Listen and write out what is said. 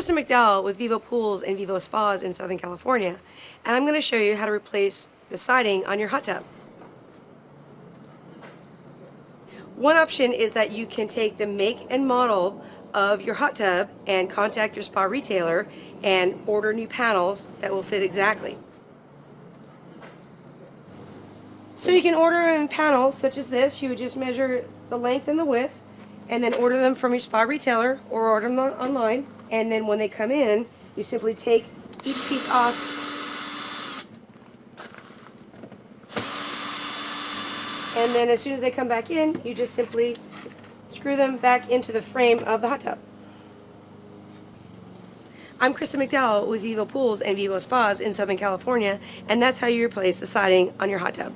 Kristen McDowell with Vivo Pools and Vivo Spas in Southern California, and I'm going to show you how to replace the siding on your hot tub. One option is that you can take the make and model of your hot tub and contact your spa retailer and order new panels that will fit exactly. So you can order in panels such as this. You would just measure the length and the width and then order them from your spa retailer or order them online. And then when they come in, you simply take each piece off and then as soon as they come back in, you just simply screw them back into the frame of the hot tub. I'm Kristen McDowell with Vivo Pools and Vivo Spas in Southern California, and that's how you replace the siding on your hot tub.